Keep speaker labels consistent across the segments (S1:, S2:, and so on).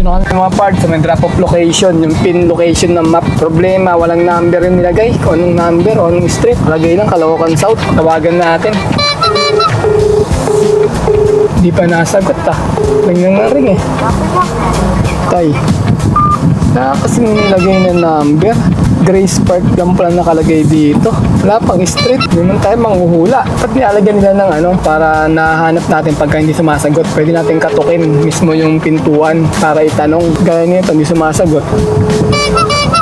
S1: Ito na kami mga parts sa may drop off location, yung pin location ng map. Problema, walang number yung nilagay. Kung anong number o anong street. Lagay lang, Caloocan South. Tawagan natin. Di pa nasagot Tingnan nga rin Tay. Kasi nilagay na number. Grace Park lang pala nakalagay dito. Wala pang street. Hindi naman tayo manghuhula. At nilalagyan nila ng para nahanap natin pagka hindi sumasagot. Pwede natin katukin mismo yung pintuan para itanong. Gaya nito, hindi sumasagot.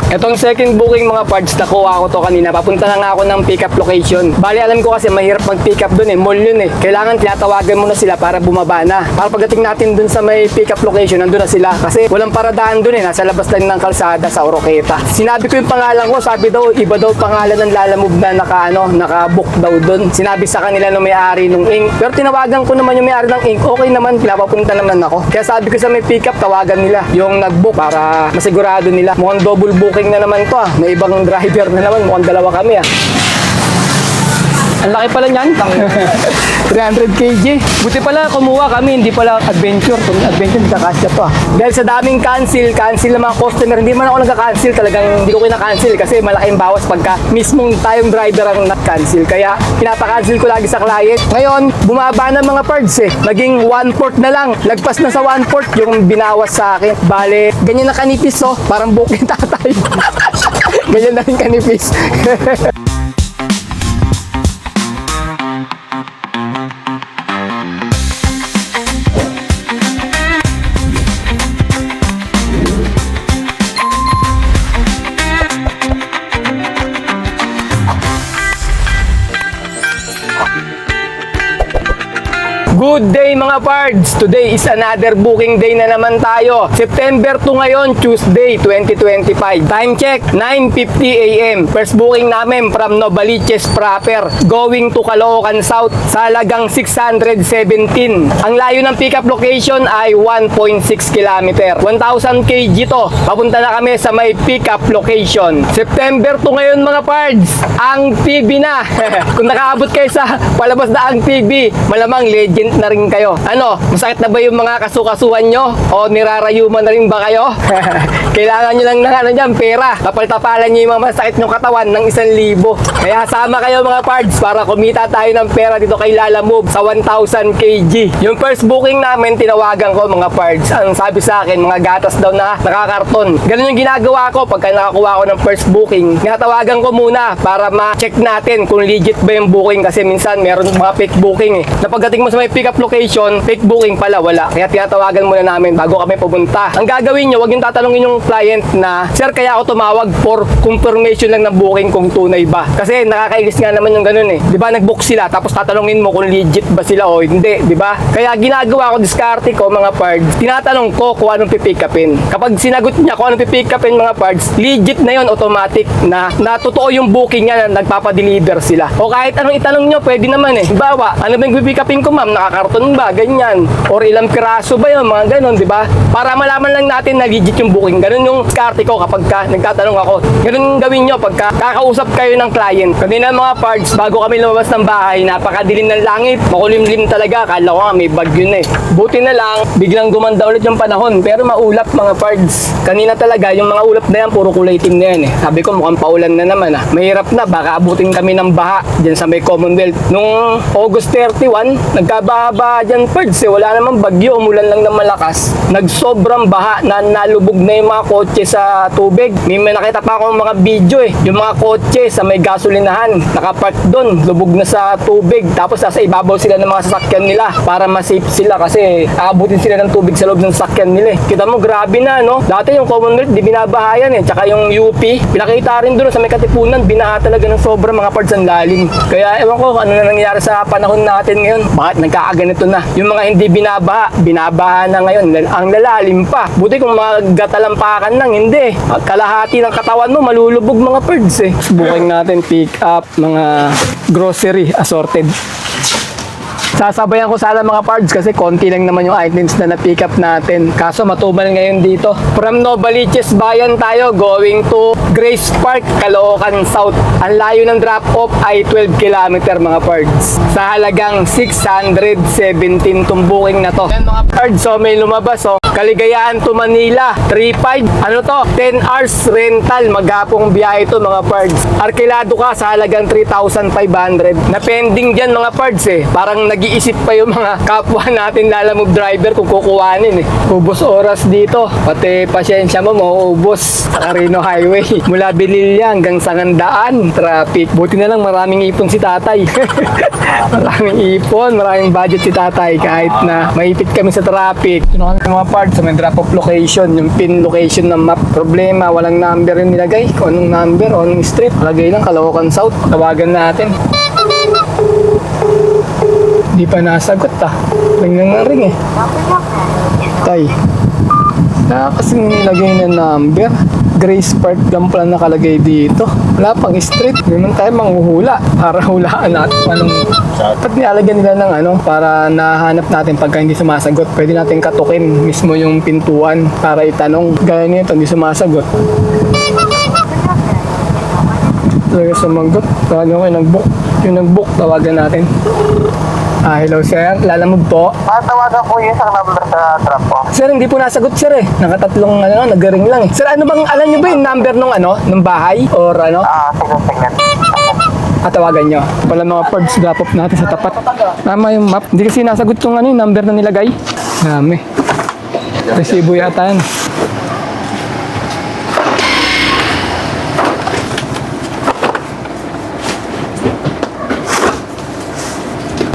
S1: Etong second booking mga parts, nakuha ko to kanina. Papunta na nga ako ng pick-up location. Bali, alam ko kasi mahirap mag-pick up dun mall yun Kailangan tinatawagan mo na sila para bumaba na. Para pagdating natin dun sa may pick-up location, nandun na sila. Kasi walang paradaan dun nasa labas lang ng kalsada sa Oroqueta. Sinabi ko yung pangalan ko, sabi daw, iba daw pangalan ng Lalamove na naka-book daw dun. Sinabi sa kanila nung may-ari nung Ink. Pero tinawagan ko naman yung may-ari ng Ink, okay naman, pinapapunta naman ako. Kaya sabi ko sa may pick-up, tawagan nila yung nag-book para masigurado nila. Mukhang double booking na naman to May ibang driver na naman. Mukhang dalawa kami Ang laki pala niyan. 300 kg. Buti pala kumuha kami, hindi pala adventure. Kung adventure, hindi kakasya to Dahil sa daming cancel ng mga customer, hindi man ako nagka-cancel. Talagang hindi ko kina-cancel kasi malaking bawas pagka mismong tayong driver ang not-cancel. Kaya pinapa-cancel ko lagi sa client. Ngayon, bumaba na mga parts Naging 1/4 na lang. Lagpas na sa 1/4 yung binawas sa akin. Bale, ganyan na kanipis Parang buking tatay. Ganyan na rin kanipis. Good day mga pards! Today is another booking day na naman tayo. September 2 ngayon, Tuesday 2025. Time check, 9:50 AM. First booking namin from Novaliches proper, going to Caloocan South sa halagang 617. Ang layo ng pickup location ay 1.6 km. 1,000 kg to. Papunta na kami sa may pickup location. September 2 ngayon mga pards. Ang TV na. Kung nakaabot kayo sa palabas na ang TV, malamang legend na rin kayo. Masakit na ba yung mga kasukasuhan nyo? O nirarayuman na rin ba kayo? Kailangan nyo lang ng pera. Kapal-tapalan nyo yung mga masakit nyo katawan ng 1,000. Kaya sama kayo mga pards para kumita tayo ng pera dito kay Lalamove sa 1,000 kg. Yung first booking namin, tinawagan ko mga pards. Ang sabi sa akin, mga gatas daw na nakakarton. Ganun yung ginagawa ko pagka nakakuha ko ng first booking. Tinatawagan ko muna para ma-check natin kung legit ba yung booking kasi minsan meron mga fake booking Na pagdating mo sa may pick-up location, fake booking pala, wala. Kaya tinatawagan muna namin bago kami pupunta. Ang gagawin nyo, huwag yung tatanungin yung client na, Sir, kaya ako tumawag for confirmation lang ng booking kung tunay ba. Kasi nakakainis nga naman yung ganun Di ba, nag-book sila, tapos tatanungin mo kung legit ba sila o hindi, di ba? Kaya ginagawa ko, diskarte ko mga pards, tinatanong ko kung anong pipick upin. Kapag sinagot niya kung anong pipick upin mga pards, legit na yon, automatic na totoo yung booking niya na nagpapadeliver sila. O kahit anong itanong nyo, pwede naman Bawa, ano ba yung pipick upin ko ma'am? Nakakarton ba? Ganyan. Or ilang piraso ba yun? Mga ganon, di ba? Para malaman lang natin na legit yung booking. Ganon yung diskarte ko kapag nagtatanong ako. Ganon gawin nyo pagka kakausap kayo ng client. Kanina mga parts, bago kami lumabas ng bahay, napakadilim ng langit. Makulimlim talaga. Akala ko nga may bagyo Buti na lang, biglang gumanda ulit yung panahon. Pero maulap mga parts. Kanina talaga, yung mga ulap na yan, puro kulay itim na yan Sabi ko, mukhang paulan na naman Mahirap na, baka abutin kami ng baha dyan sa may Commonwealth. Nung August 31, nagkababa dyan parts wala namang bagyo, umulan lang ng malakas. Nagsobrang baha na nalubog na yung mga kotse sa tubig. May nakita pa akong mga video yung mga kotse sa may gasolinahan, nakapark doon, lubog na sa tubig. Tapos nasa ibabaw sila ng mga sasakyan nila para ma-safe sila kasi aabutin sila ng tubig sa loob ng sasakyan nila Kita mo, grabe na Dati yung Commonwealth, di binabahayan Tsaka yung UP, pinakita rin doon sa may Katipunan, binaha talaga ng sobrang mga parts ang lalim. Kaya ewan ko ano na nangyari sa panahon natin ngayon. Bakit nagkakaganito na? Yung mga hindi binabaha na ngayon. Ang lalalim pa. Buti kung maggatalampakan lang, hindi. Kalahati ng katawan mo, malulubog mga birds Subukin natin pick up mga grocery assorted. Sasabayan ko sana mga parts kasi konti lang naman yung items na na-pick up natin. Kaso matumal ngayon dito. From Novaliches Bayan tayo going to Grace Park, Caloocan South. Ang layo ng drop-off ay 12 km mga parts. Sa halagang 617 tong booking na to. Yan mga parts, so may lumabas oh. Kaligayahan to Manila, 3.5. Ano to? 10 hours rental. Maghapong biyahe to mga parts. Arkilado ka sa halagang 3,500. Na pending dyan mga parts eh. Parang nag-iisip pa yung mga kapwa natin lalamove driver kung kukuhanin eh. Ubos oras dito. Pati pasyensya mo, mauubos sa Carino Highway. Mula Bililla hanggang Sangandaan. Traffic. Buti na lang maraming ipon si tatay. Maraming ipon, maraming budget si tatay kahit na maipit kami sa traffic. Ito na kami mga parts sa may drop-off location, yung pin location ng map. Problema, walang number yung nilagay. Kung anong number o anong street. Lagay lang, Caloocan South. Tawagan natin. Di pa nasagot ah. Ring ng ring eh. Tay. Kasing nilagay na number. Grace Park lang pala nakalagay dito. Wala pang street. Hindi man tayo manghuhula para hulaan natin anong... Pag nilalagyan nila ng ano, para nahanap natin pagka hindi sumasagot, pwede natin katukin mismo yung pintuan para itanong. Gaya nito, hindi sumasagot. Talaga sumagot. Tawagan ko yung nag-book. Yung nag-book, tawagan natin. Hello sir, lalamove po.
S2: Tawagan po yung isang number sa trap po.
S1: Sir, hindi po nasagot sir eh. Nakatatlong nag-ring lang eh. Sir, ano bang, alam nyo ba yung number nung bahay? Or ano?
S2: Sige.
S1: Tawagan nyo. Wala mga parts drop-off natin sa tapat. Tama yung map. Hindi kasi nasagot yung yung number na nilagay. Dami. Resibo yata yan.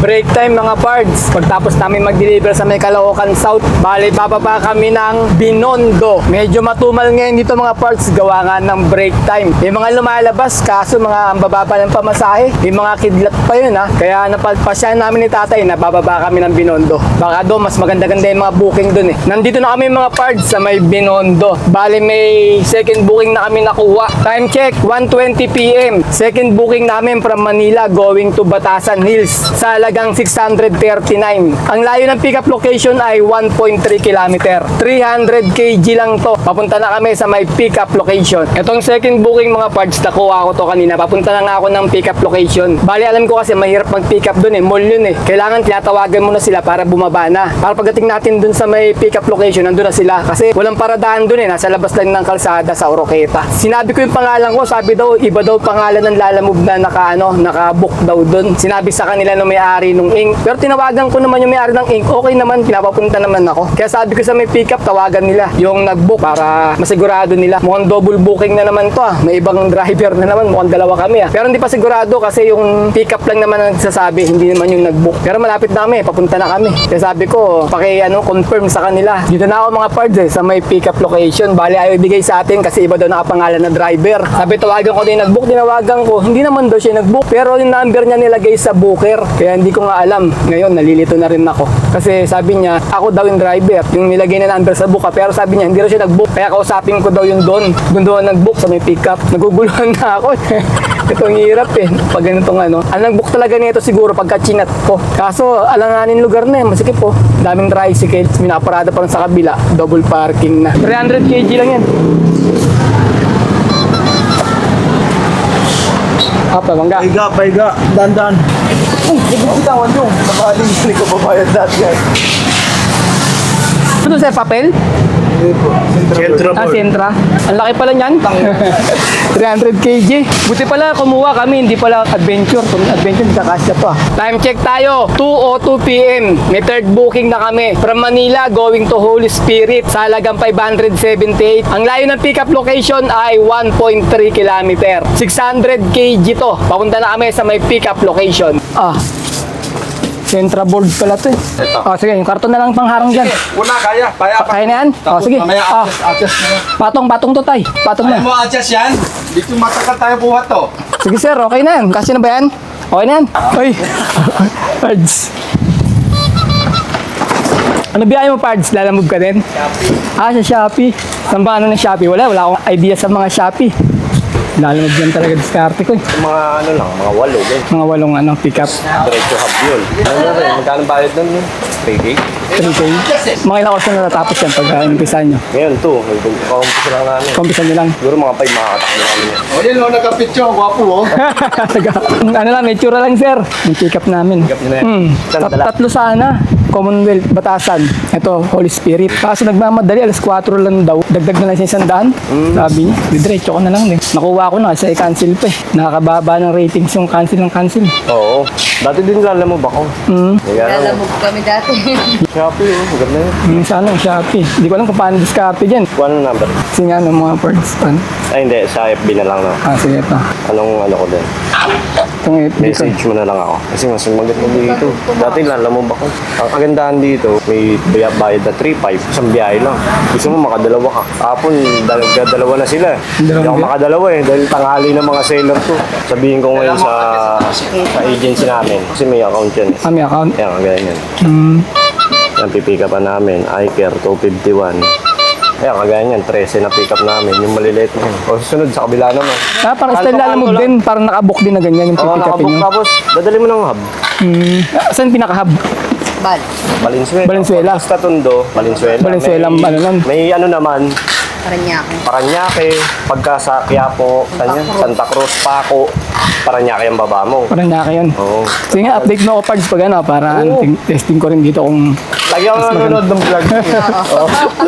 S1: Break time mga parts. Pagtapos namin mag-deliver sa may Caloocan South, bali bababa kami ng Binondo. Medyo matumal ngayon dito mga parts, gawa nga ng break time. May mga lumalabas, kaso mga ang bababa ng pamasahe. May mga kidlat pa yun ha. Kaya napagpasyahan namin ni tatay na bababa kami ng Binondo. Baka doon mas maganda-ganda yung mga booking doon eh. Nandito na kami mga parts sa may Binondo. Bali may second booking na kami nakuha. Time check, 1:20 PM. Second booking namin from Manila going to Batasan Hills. Sa halagang 639. Ang layo ng pickup location ay 1.3 km. 300 kg lang to. Papunta na kami sa may pickup location. Itong second booking mga parts, nakuha ko to kanina. Papunta na nga ako ng pickup location. Bali alam ko kasi mahirap mag-pickup dun eh. Mall yun eh. Kailangan tinatawagan mo na sila para bumaba na. Para pagdating natin dun sa may pickup location, nandun na sila. Kasi walang paradahan dun eh. Nasa labas lang ng kalsada sa Oroqueta. Sinabi ko yung pangalan ko. Sabi daw, iba daw pangalan ng lalamove na naka-book daw dun. Sinabi sa kanila no may-ari nung Ink. Pero tinawagan ko naman yung may-ari ng Ink. Okay naman, pinapapunta naman ako. Kaya sabi ko sa may pickup, tawagan nila yung nag-book para masigurado nila. Mukhang double booking na naman to ah. May ibang driver na naman. Mukhang dalawa kami ah. Pero hindi pa sigurado kasi yung pickup lang naman ang nagsasabi. Hindi naman yung nag-book. Pero malapit na kami. Papunta na kami. Kaya sabi ko, confirm sa kanila. Dito na ako mga parts eh, sa may pickup location. Bali ayaw ibigay sa atin kasi iba daw nakapangalan na driver. Sabi tawagan ko din nag-book. Tinawagan ko. Hindi naman daw siya nag-book. Pero yung number niya nilagay sa booker. Kaya hindi ko nga alam. Ngayon, nalilito na rin ako. Kasi sabi niya, ako daw yung driver. Yung nilagay na number sa book. Pero sabi niya, hindi rin siya nag-book. Kaya kausapin ko daw yung doon. Doon nag-book sa may pickup. Naguguluhan na ako. Itong hirap eh. Pag ganitong ano. Ang nag-book talaga nito siguro pagka chinat ko. Kaso, alanganin lugar na eh. Masikip po. Daming tricycle. May nakaparada pa lang sa kabila. Double parking na. 300 kg lang yan. Pabangga.
S2: Paiga. Dandan. Bitawan nyo. Nabaling hindi ko babayad dati yan.
S1: Ano sir, papel? Sentra. Ang laki pala niyan. 300 kg. Buti pala kumuha kami, hindi pala adventure. Kung adventure, hindi kakasya to ah. Time check tayo, 2:02 PM. May third booking na kami. From Manila, going to Holy Spirit. Sa halagang 578. Ang layo ng pickup location ay 1.3 km. 600 kg to. Papunta na kami sa may pickup location. Centra board pala to eh.
S2: Ito.
S1: Sige, yung karton na lang pangharang dyan.
S2: Una, kaya.
S1: Kaya na yan? Sige.
S2: Mamaya adjust na.
S1: Patong to tay. Patong na.
S2: Kaya mo adjust yan? Dito matagal tayo buhat to.
S1: Sige sir, okay na yan. Kasi na ba yan? Okay na yan? Ay. Pards. Ano biyahe mo, Pards? Lalamove ka din? Shopee. Sa Shopee. Saan ba ng Shopee? Wala akong idea sa mga Shopee. Lalamog yan talaga diskarte ko eh.
S2: Mga ano lang, mga walo.
S1: Mga 8 pick-up.
S2: Diretso hub yun. Ano rin, magkano bayad nun yun? 3K?
S1: 3K. Mga ilang oras na natatapos yan pag umpisahan nyo.
S2: Ngayon, 2. Kaumpisa lang namin.
S1: Kumpisan nyo lang.
S2: Siguro mga 5 makakatakbo namin yan.
S3: O yan o, nagka-picture. Gwapo o.
S1: Ano lang, may tsura lang sir. Yung pick-up namin.
S2: Pick-up nyo na yan. Saan dala?
S1: Tatlo sana. Commonwealth, Batasan. Ito, Holy Spirit. Kaso nagmamadali, alas 4 lang daw. Dagdag na lang siya 100. Sabi niya, diretso ko na lang eh. Nakuha ko na kasi cancel pa eh. Nakakababa ng ratings yung cancel ng cancel.
S2: Oo. Dati din lalamog ako.
S4: Lalamog kami dati.
S2: Shopee, oh. Maganda yun.
S1: Sana yung Shopee. Hindi ko alam kung paano diskarte dyan.
S2: Kung ano number?
S1: Kasi nga ng mga parts.
S2: Ay, hindi. Sa FB na lang na.
S1: Sige ito.
S2: Anong ano ko din?
S1: Itong FB ko.
S2: Message mo na lang ako. Kasi mas maganda dito. Dati lalamog ako. Ang kagandahan dito, may bayad na 3.5. Isang biyahe lang. Gusto mo makadalawa ka. Kapon, dalawa na sila. Hindi ako
S1: biyahe?
S2: makadalawa eh. Dahil tanghali ng mga seller ko. Sabihin ko ngayon sa agency namin. Kasi may account yan eh.
S1: May account.
S2: Yan, ganyan. Yan, pipick up namin. iCare 251. Ayan, kagaya niyan, 13 na pick up namin. Yung maliliit na yun. O susunod sa kabila naman.
S1: Parang style lalamog
S2: Kanto-kanto
S1: din. Parang nakabook din na ganyan yung
S2: Oo,
S1: pick-upin
S2: nakabook
S1: nyo.
S2: tapos dadali mo ng hub.
S1: Saan pinaka-hub?
S4: Bal.
S2: Valenzuela.
S1: Valenzuela.
S2: Basta Tondo, Valenzuela.
S1: Valenzuela,
S2: May,
S1: ano nun?
S2: may ano naman,
S4: Paranaque.
S2: Paranaque, pagka sa Quiapo, Santa Cruz, Paco, Paranaque ang baba mo.
S1: Parang naka yun.
S2: Oo.
S1: Sige nga, update mo ako parts pag ano, para
S2: Oo.
S1: testing ko rin dito kung
S2: Lagi ako nanonood ng vlog.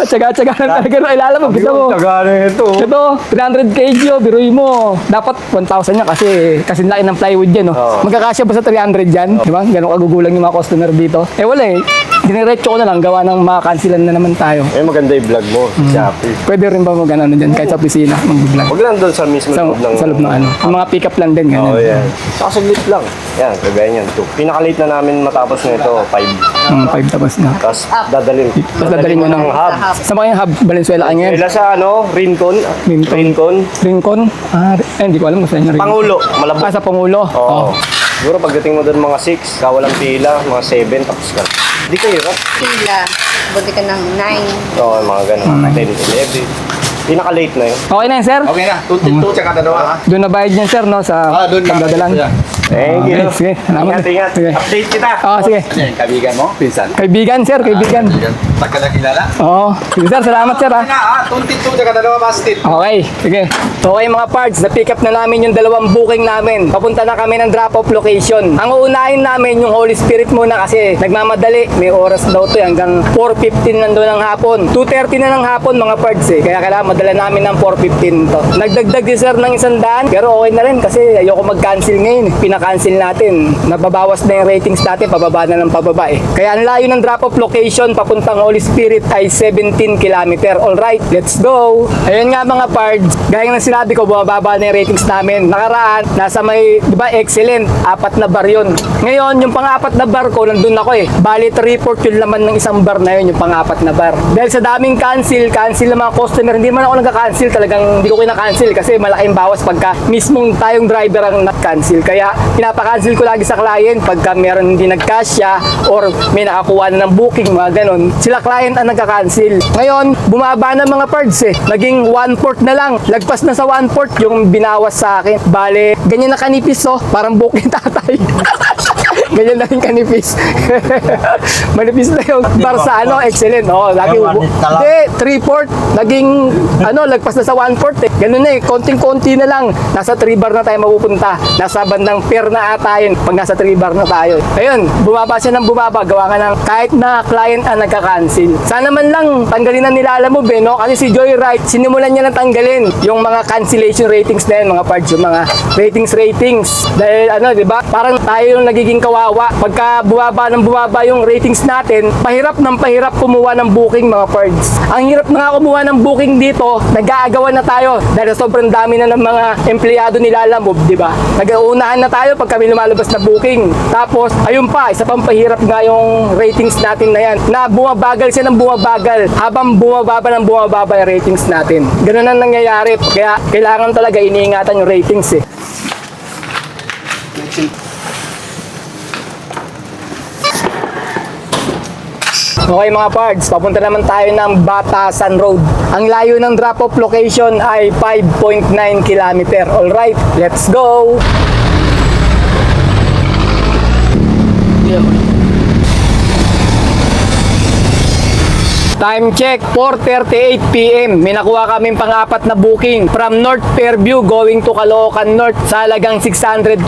S1: tsaga-tsaga na talaga no, ilalamog. Kita mo.
S2: Taga na ito.
S1: Ito, 300 kg, biruin mo. Dapat 1,000 yan kasi laki ng plywood yan. No?
S2: Oo.
S1: Magkakasya ba sa 300 yan? Di ba? Ganun kagugulang yung mga customer dito. Eh wala eh. Diniretso ko na lang, gawa ng mga cancelan na naman tayo.
S2: Eh, maganda yung vlog mo, Shopee.
S1: Pwede rin ba mag ano dyan, kahit sa opisina, mag-vlog?
S2: Huwag lang doon sa mismo
S1: Sa,
S2: loob ng...
S1: sa loob ng ano. Yung mga pick-up lang din, ganun.
S2: Oo, yan. Saka saglit lang. Yan, kagaya yan. Pinaka-late na namin matapos na ito, 5.
S1: 5 tapos na.
S2: Tapos dadalhin.
S1: Tapos dadalhin mo ng
S2: hub.
S1: Sa mga yung hub, Valenzuela kayo ngayon?
S2: Sila sa ano, Rincon.
S1: Rincon. Rincon? Hindi ko alam kung saan yung Rincon.
S2: Pangulo, Malabog.
S1: Sa Pangulo?
S2: Oo. Siguro pagdating mo doon mga 6, kawalang pila, mga 7, tapos ka. Hindi ka hirap.
S4: Pila. Buti ka ng 9.
S2: Oo, mga ganun. 10, 11. Pinaka-late na yun.
S1: Okay na yun, sir?
S3: Okay na. Tuntin-to, tsaka dalawa ha.
S1: Doon na bayad niyan, sir, no? Sa
S3: Doon na.
S1: pagdadalan.
S2: Thank you.
S1: Okay, sige. Salamat.
S2: Ingat.
S1: Sige.
S2: Update kita.
S1: Sige.
S3: Ano yan, kaibigan mo? Pinsan?
S1: Kaibigan, sir, kaibigan.
S3: Taka na kilala?
S1: Oo. Sige, sir, salamat, sir, ha?
S3: Okay na ha. Tuntin-to, tsaka dalawa basket.
S1: Okay, sige. So, okay mga parts, na-pick up na namin yung 2 booking namin. Papunta na kami ng drop-off location. Ang uunahin namin yung Holy Spirit muna kasi nagmamadali. May oras daw to hanggang 4:15 nandun ng hapon. 2:30 na ng hapon mga parts eh. Kaya kailangan madala namin ng 4:15 to. Nagdagdag din sir ng 100 pero okay na rin kasi ayoko mag-cancel ngayon. Pina-cancel natin. Nababawas na yung ratings natin, pababa na ng pababa eh. Kaya ang layo ng drop-off location papuntang Holy Spirit ay 17 km. Alright, let's go! Ayun nga mga pards, gaya ng sinabi ko, bumababa na yung ratings namin. Nakaraan, nasa may, di ba, excellent, 4 na bar yun. Ngayon, yung pang-4 na bar ko, nandun ako eh. Bali, 3/4 yung laman ng isang bar na yun, yung pang-4 na bar. Dahil sa daming cancel ng mga customer, hindi man ako nagka-cancel, talagang hindi ko kina-cancel kasi malaking bawas pagka mismong tayong driver ang nag-cancel. Kaya, pinapa-cancel ko lagi sa client pagka meron hindi nagkasya or may nakakuha na ng booking, mga ganon. Sila client ang nagka-cancel. Ngayon, bumaba na mga parts eh. Naging 1/4 na lang. Lagpas na sa 1/4 yung binawas sa akin. Bale, ganyan na kanipis oh. Parang booking tatay. Ganyan na rin kanipis. Manipis na yung bar sa ano, excellent. Oh, lagi hindi, 3/4. Naging lagpas na sa 1/4 eh. Ganun na eh, konting-konti na lang. Nasa 3 bar na tayo mapupunta. Nasa bandang pair na ata yun pag nasa 3 bar na tayo. Ayun, bumaba siya ng bumaba. Gawa nga ng kahit na client ang nagka-cancel. Sana man lang tanggalin na nila, alam mo be, no? Kasi si Joyride, sinimulan niya na tanggalin yung mga cancellation ratings na yun, mga parts, yung mga ratings. Dahil di ba? Parang tayo yung nagiging kawawa. Pagka bumaba yung ratings natin, pahirap kumuha ng booking mga parts. Ang hirap na nga kumuha ng booking dito, nag-aagawan na tayo dahil sobrang dami na ng mga empleyado nila Lamob, di ba? Nag-uunahan na tayo pag kami lumalabas na booking. Tapos, ayun pa, isa pang pahirap nga yung ratings natin na yan, na bumabagal siya ng bumabagal habang bumababa yung ratings natin. Ganun ang nangyayari. Kaya kailangan talaga iniingatan yung ratings eh. Okay mga pards, papunta naman tayo ng Batasan Road. Ang layo ng drop-off location ay 5.9 km. Alright, let's go! Time check, 4:38 PM. May nakuha kaming pang-apat na booking from North Fairview going to Caloocan North sa halagang 621.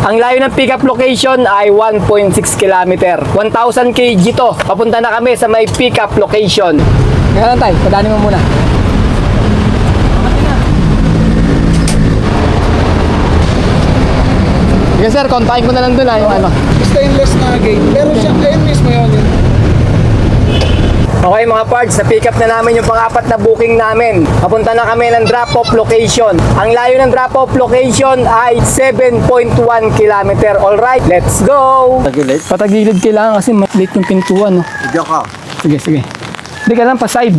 S1: Ang layo ng pickup location ay 1.6 km. 1,000 kg to. Papunta na kami sa may pickup location. Kaya lang tayo, padaanin mo muna. Yes sir, kontakin ko na lang dun yung ano.
S5: Stainless na gate. Pero siya, ayun mismo yun.
S1: Okay mga pards, na-pick up na namin yung pang-apat na booking namin. Papunta na kami ng drop-off location. Ang layo ng drop-off location ay 7.1 km. Alright, let's go!
S5: Tagilid?
S1: Patagilid kailangan kasi maliit yung pintuan. No?
S5: Diyan ka.
S1: Sige, sige. Hindi ka lang pa side.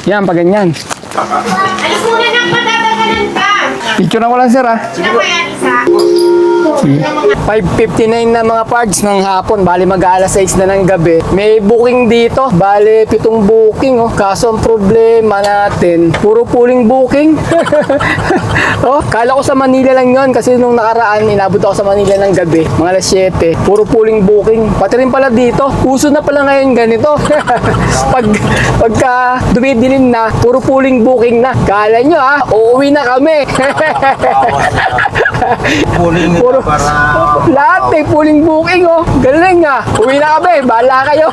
S1: Yan, pa ganyan.
S6: Alis muna ng patatagalan ka.
S1: Picture na ko lang sir
S6: Sino ba yan, isa?
S1: 5:59 na mga pards ng hapon, bali mag-aalas 6 na ng gabi. May booking dito, bali 7 booking Kaso ang problema natin, puro pooling booking. Kala ko sa Manila lang yon kasi nung nakaraan inabot ako sa Manila ng gabi, mga alas 7. Puro pooling booking. Pati rin pala dito, uso na pala ngayon ganito. Pagka dumidilim na, puro pooling booking na. Kala nyo uuwi na kami.
S5: Pulling
S1: Puro, lahat pooling booking Galing Uwi na kami, bahala kayo.